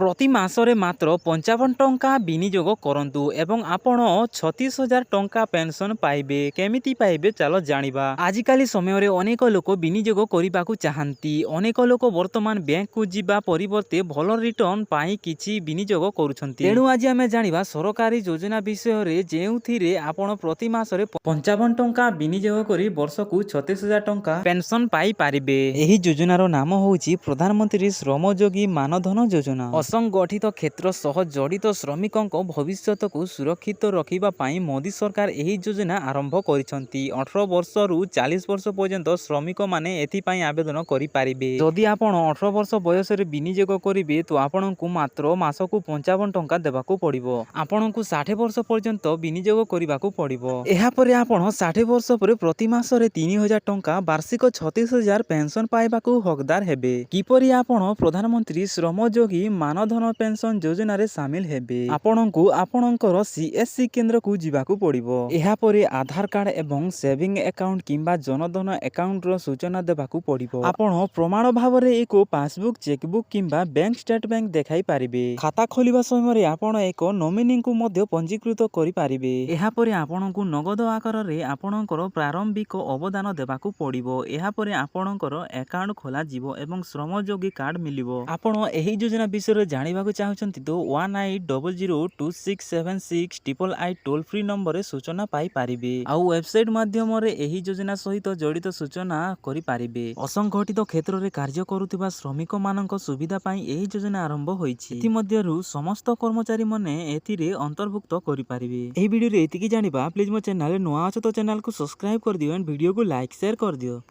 प्रति मासरे मात्र 55 टंका विनियोग करंतु एवं आपण 36,000 टंका पेंशन पाइबे। केमिति पाइबे चलो जानिबा। आजिकाली समय रे अनेक लोक विनियोग करिबाकु चाहंती। अनेक लोक वर्तमान बैंक को जिबा परिवर्ते भल रिटर्न पाई किछि विनियोग करूछंती। तेणु आज आमे जानिबा सरकारी योजना विषय रे जेउथिरे आपण प्रति मासरे 55 टंका विनियोग करी वर्षकु 36,000 टंका पेंशन पाई पारिबे। एही योजनार नाम होउची प्रधानमंत्री श्रमयोगी मानधन योजना। असंगठित क्षेत्र सह जड़ित श्रमिकों भविष्यत को सुरक्षित रखिबा पाई मोदी सरकार एही योजना आरंभ करिसंती। 18 वर्ष रु 40 वर्ष पर्यंत श्रमिक माने एथि पाई आवेदन करि पारिबे। जदि आपण 18 वर्ष बयस रे विनियोग करिवे तो आपनकु मात्र मासकु 55 टंका देबाकू पड़िबो। आपनकु 60 वर्ष पर्यंत विनियोग करिबाकू पड़िबो। एहा परे आपण 60 वर्ष परे प्रति मास रे 3000 टंका वार्षिक 36,000 पेंशन पाइबाकू हकदार हेबे। किपरि आपण प्रधानमंत्री श्रमयोगी मानधन पेंशन योजना रे शामिल हेबे। आपनकु आपनकर सीएससी केंद्र को जिबाकू पड़िबो। एहा परे आधार कार्ड एवं सेविंग अकाउंट किंबा जनधन अकाउंट रो सूचना देबाकू पड़िबो। आपण प्रमाण भाव रे एको पासबुक चेकबुक किंबा बैंक स्टेटमेंट देखाई पारिबे। खाता खोलिबा समय रे आपण एक नॉमिनी को मध्य पंजीकृत करि पारिबे। एहा परे आपनकु नगद आकार रे आपनकर प्रारंभिक अवदान देबाकू पड़िबो। एहा परे आपनकर अकाउंट खोला जिवो एवं श्रमयोगी कार्ड मिलिबो। आपण एही योजना विषय रे जानिबाकू चाहुचंती तो 1800267688 टोल फ्री नंबर रे सूचना पाई पारिबे। आउ वेबसाइट माध्यम रे एही योजना सहित जड़ित सूचना करि पारिबे। असंगठित क्षेत्र रे कार्य करुथिबा श्रमिक मानक सुविधा पाई एही योजना आरंभ होईछि। एथि मध्यरु समस्त कर्मचारी माने एथिरे अंतर्भुक्त करि पारिबे। एही वीडियो रे एतिकी जानिबा प्लीज मो चैनल नुआ अछ तो चैनल को सब्सक्राइब कर दियो एंड वीडियो को लाइक शेयर कर दियो।